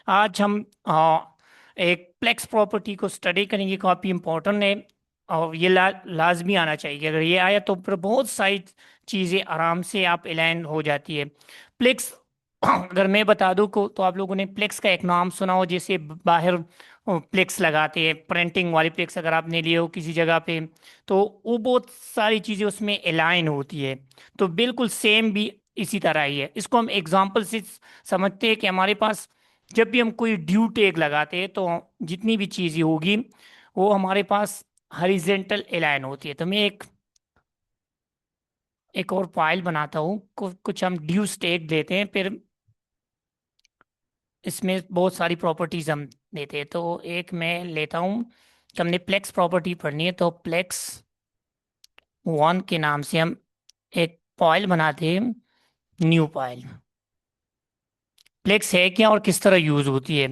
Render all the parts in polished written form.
आज हम एक प्लेक्स प्रॉपर्टी को स्टडी करेंगे, काफ़ी इम्पोर्टेंट है। और ये लाजमी आना चाहिए। अगर ये आया तो फिर बहुत सारी चीज़ें आराम से आप अलाइन हो जाती है। प्लेक्स अगर मैं बता दूं को तो आप लोगों ने प्लेक्स का एक नाम सुना हो, जैसे बाहर प्लेक्स लगाते हैं, प्रिंटिंग वाली प्लेक्स अगर आपने लिए हो किसी जगह पे, तो वो बहुत सारी चीज़ें उसमें अलाइन होती है। तो बिल्कुल सेम भी इसी तरह ही है। इसको हम एग्जाम्पल से समझते हैं कि हमारे पास जब भी हम कोई ड्यू टेग लगाते हैं तो जितनी भी चीज़ें होगी वो हमारे पास हॉरिजेंटल अलाइन होती है। तो मैं एक और फाइल बनाता हूँ, कुछ हम ड्यू स्टेक देते हैं, फिर इसमें बहुत सारी प्रॉपर्टीज हम देते हैं। तो एक मैं लेता हूँ कि हमने प्लेक्स प्रॉपर्टी पढ़नी है, तो प्लेक्स वन के नाम से हम एक फाइल बनाते हैं, न्यू फाइल। प्लेक्स है क्या और किस तरह यूज होती है,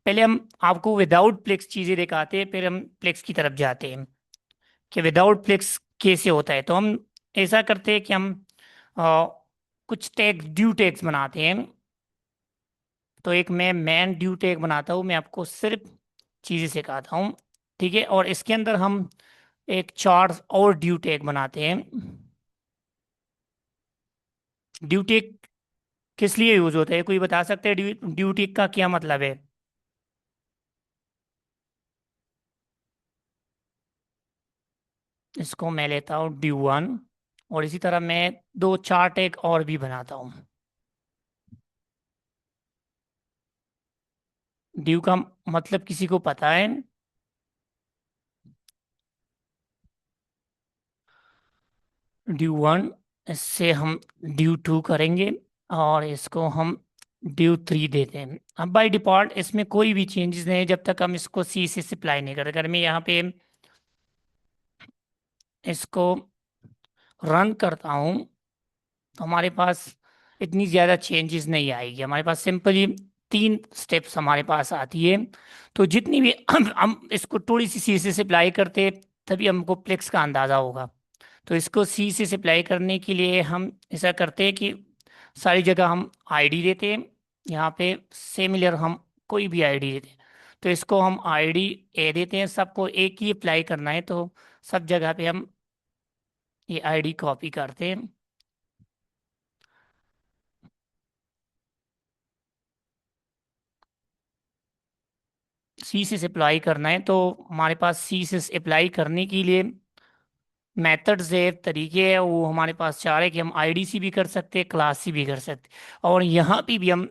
पहले हम आपको विदाउट प्लेक्स चीजें दिखाते हैं, फिर हम प्लेक्स की तरफ जाते हैं कि विदाउट फ्लेक्स कैसे होता है। तो हम ऐसा करते हैं कि हम अ, कुछ टैग ड्यू टैग्स बनाते हैं। तो एक मैं मैन ड्यू टैग बनाता हूँ, मैं आपको सिर्फ चीज़ें सिखाता हूँ, ठीक है। और इसके अंदर हम एक चार और ड्यू टैग बनाते हैं। ड्यू टैग किस लिए यूज होता है, कोई बता सकते हैं ड्यू टैग का क्या मतलब है? इसको मैं लेता हूँ ड्यू वन, और इसी तरह मैं दो चार टैग और भी बनाता हूँ। ड्यू का मतलब किसी को पता है? ड्यू वन, इससे हम ड्यू टू करेंगे, और इसको हम ड्यू थ्री देते हैं। अब बाय डिफॉल्ट इसमें कोई भी चेंजेस नहीं है जब तक हम इसको सी से अप्लाई नहीं करते। अगर मैं यहाँ पे इसको रन करता हूँ तो हमारे पास इतनी ज़्यादा चेंजेस नहीं आएगी। हमारे पास सिंपली तीन स्टेप्स हमारे पास आती है। तो जितनी भी हम इसको थोड़ी सी से अप्लाई करते हैं, तभी हमको प्लेक्स का अंदाज़ा होगा। तो इसको सी से अप्लाई करने के लिए हम ऐसा करते हैं कि सारी जगह हम आईडी देते हैं। यहाँ पे सिमिलर हम कोई भी आईडी देते हैं। तो इसको हम आईडी ए देते हैं, सबको एक ही अप्लाई करना है, तो सब जगह पे हम ये आईडी कॉपी करते हैं। सी से अप्लाई करना है तो हमारे पास सी से अप्लाई करने के लिए मेथड्स है, तरीके है, वो हमारे पास चार है कि हम आईडी सी भी कर सकते हैं, क्लास सी भी कर सकते हैं। और यहाँ पे भी हम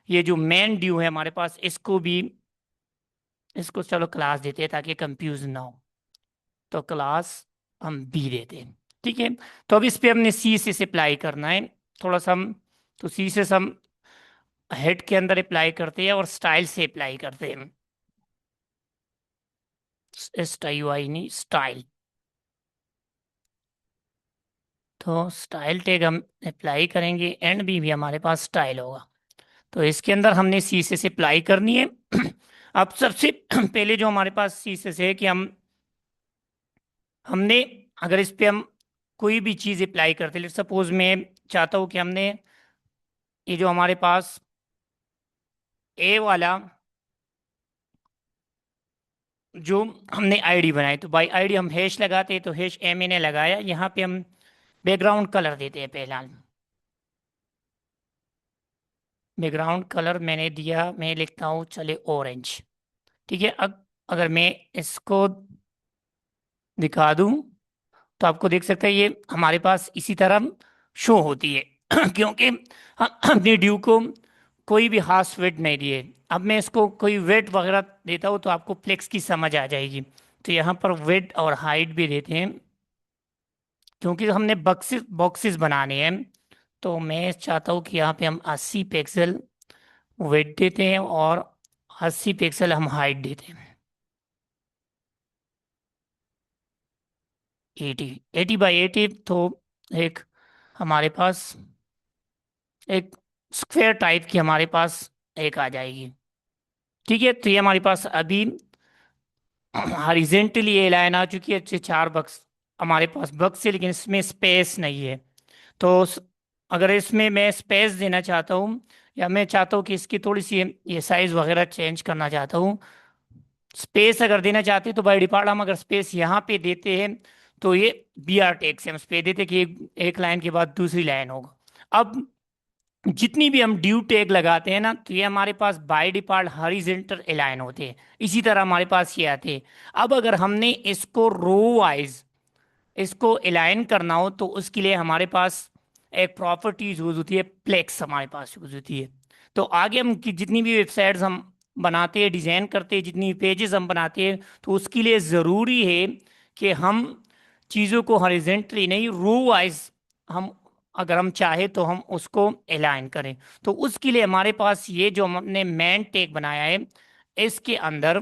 ये जो मेन ड्यू है हमारे पास, इसको भी, इसको चलो क्लास देते हैं ताकि कंफ्यूज ना हो। तो क्लास हम बी देते हैं, ठीक है। तो अब इस पे हमने सी से अप्लाई करना है थोड़ा सा हम। तो सी से हम हेड के अंदर अप्लाई करते हैं और स्टाइल से अप्लाई करते हैं। एस टी वाई नहीं, स्टाइल। तो स्टाइल टैग हम अप्लाई करेंगे, एंड भी हमारे पास स्टाइल होगा। तो इसके अंदर हमने सी से अप्लाई करनी है। अब सबसे पहले जो हमारे पास सी से है कि हमने अगर इस पे हम कोई भी चीज़ अप्लाई करते हैं, सपोज मैं चाहता हूँ कि हमने ये जो हमारे पास ए वाला जो हमने आईडी बनाई, तो बाई आईडी हम हैश लगाते हैं, तो हैश ए मैंने लगाया। यहाँ पे हम बैकग्राउंड कलर देते हैं पहला। बैकग्राउंड कलर मैंने दिया, मैं लिखता हूँ चले ऑरेंज, ठीक है। अब अगर मैं इसको दिखा दूं तो आपको देख सकते हैं ये हमारे पास इसी तरह शो होती है। क्योंकि हमने ड्यू को कोई भी हाफ वेट नहीं दिए। अब मैं इसको कोई वेट वगैरह देता हूँ तो आपको फ्लेक्स की समझ आ जाएगी। तो यहाँ पर वेट और हाइट भी देते हैं, क्योंकि हमने बॉक्सेस बॉक्सेस बनाने हैं। तो मैं चाहता हूँ कि यहाँ पे हम 80 पिक्सल वेट देते हैं और 80 पिक्सल हम हाइट देते हैं। 80 80 बाई 80, तो एक हमारे पास एक स्क्वायर टाइप की हमारे पास एक आ जाएगी, ठीक है। तो ये हमारे पास अभी हॉरिजेंटली ये लाइन आ चुकी है। अच्छे चार बक्स हमारे पास बक्स है, लेकिन इसमें स्पेस नहीं है। तो अगर इसमें मैं स्पेस देना चाहता हूँ, या मैं चाहता हूँ कि इसकी थोड़ी सी ये साइज वगैरह चेंज करना चाहता हूँ। स्पेस अगर देना चाहते हैं तो बाय डिफॉल्ट हम अगर स्पेस यहाँ पे देते हैं तो ये बी आर टैग से हम स्पेस देते हैं कि एक लाइन के बाद दूसरी लाइन होगा। अब जितनी भी हम ड्यू टैग लगाते हैं ना तो ये हमारे पास बाय डिफॉल्ट हॉरिजॉन्टल अलाइन होते हैं। इसी तरह हमारे पास ये आते हैं। अब अगर हमने इसको रो वाइज इसको अलाइन करना हो तो उसके लिए हमारे पास एक प्रॉपर्टीज यूज होती है, प्लेक्स हमारे पास यूज होती है। तो आगे हम जितनी भी वेबसाइट्स हम बनाते हैं, डिजाइन करते हैं, जितनी पेजेस हम बनाते हैं, तो उसके लिए ज़रूरी है कि हम चीज़ों को हॉरिजॉन्टली नहीं, रो वाइज हम अगर हम चाहे तो हम उसको अलाइन करें। तो उसके लिए हमारे पास ये जो हमने मैन टैग बनाया है, इसके अंदर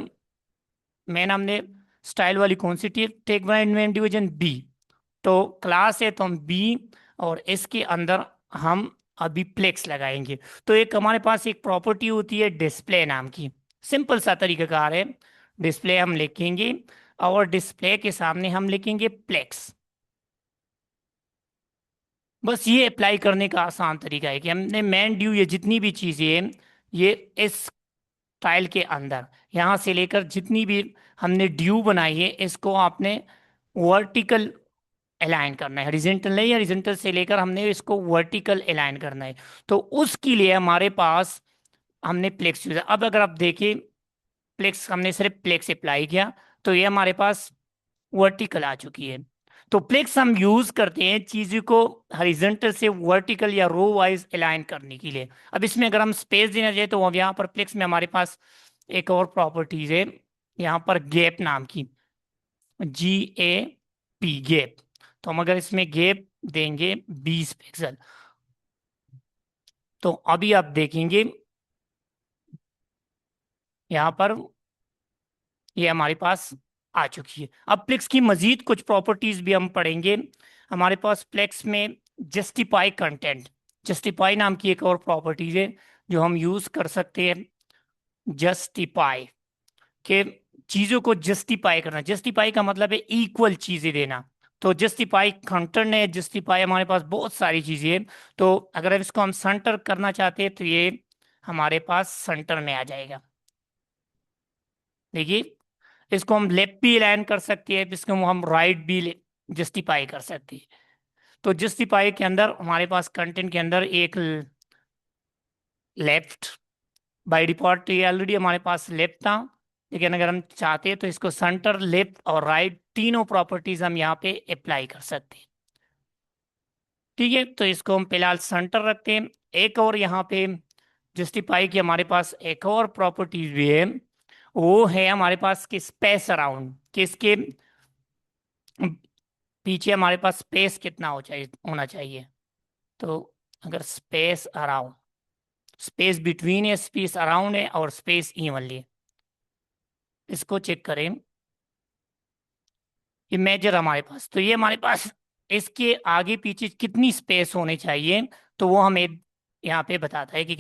मैन हमने स्टाइल वाली कौन सी टैग बनाई, मैन डिवीजन बी। तो क्लास है तो हम बी, और इसके अंदर हम अभी प्लेक्स लगाएंगे। तो एक हमारे पास एक प्रॉपर्टी होती है डिस्प्ले नाम की, सिंपल सा तरीकाकार है। डिस्प्ले हम लिखेंगे और डिस्प्ले के सामने हम लिखेंगे प्लेक्स। बस ये अप्लाई करने का आसान तरीका है कि हमने मैन ड्यू ये जितनी भी चीजें हैं, ये इस टाइल के अंदर यहाँ से लेकर जितनी भी हमने ड्यू बनाई है, इसको आपने वर्टिकल अलाइन करना है, हॉरिजॉन्टल नहीं, हॉरिजॉन्टल से लेकर हमने इसको वर्टिकल अलाइन करना है। तो उसके लिए हमारे पास हमने प्लेक्स यूज। अब अगर आप देखिए, प्लेक्स हमने सिर्फ प्लेक्स अप्लाई किया तो ये हमारे पास वर्टिकल आ चुकी है। तो प्लेक्स हम यूज करते हैं चीज को हॉरिजॉन्टल से वर्टिकल या रो वाइज अलाइन करने के लिए। अब इसमें अगर हम स्पेस देना चाहे तो अब यहाँ पर प्लेक्स में हमारे पास एक और प्रॉपर्टीज है, यहाँ पर गैप नाम की, GAP गैप। तो हम अगर इसमें गैप देंगे 20 पिक्सल, तो अभी आप देखेंगे यहाँ पर ये हमारे पास आ चुकी है। अब प्लेक्स की मजीद कुछ प्रॉपर्टीज भी हम पढ़ेंगे। हमारे पास प्लेक्स में जस्टिफाई कंटेंट, जस्टिफाई नाम की एक और प्रॉपर्टीज है जो हम यूज कर सकते हैं। जस्टिफाई के चीजों को जस्टिफाई करना, जस्टिफाई का मतलब है इक्वल चीजें देना। तो जस्टिफाई कंटेंट है, जस्टिफाई हमारे पास बहुत सारी चीजें हैं। तो अगर इसको हम सेंटर करना चाहते हैं तो ये हमारे पास सेंटर में आ जाएगा। देखिए, इसको हम लेफ्ट भी अलाइन कर सकते हैं, इसको हम राइट भी जस्टिफाई कर सकते हैं। तो जस्टिफाई के अंदर हमारे पास कंटेंट के अंदर एक लेफ्ट, बाय डिफॉल्ट ये ऑलरेडी हमारे पास लेफ्ट था, लेकिन अगर हम चाहते हैं तो इसको सेंटर, लेफ्ट और राइट तीनों प्रॉपर्टीज हम यहाँ पे अप्लाई कर सकते हैं। ठीक है, तो इसको हम फिलहाल सेंटर रखते हैं। एक और यहाँ पे जस्टिफाई की हमारे पास एक और प्रॉपर्टीज भी है, वो है हमारे पास कि स्पेस अराउंड, कि इसके पीछे हमारे पास स्पेस कितना होना चाहिए। तो अगर स्पेस अराउंड, स्पेस बिटवीन है, स्पेस अराउंड है, और स्पेस इवनली, इसको चेक करें। ये मेजर हमारे पास, तो ये हमारे पास इसके आगे पीछे कितनी स्पेस होनी चाहिए, तो वो हमें यहाँ पे बताता है कि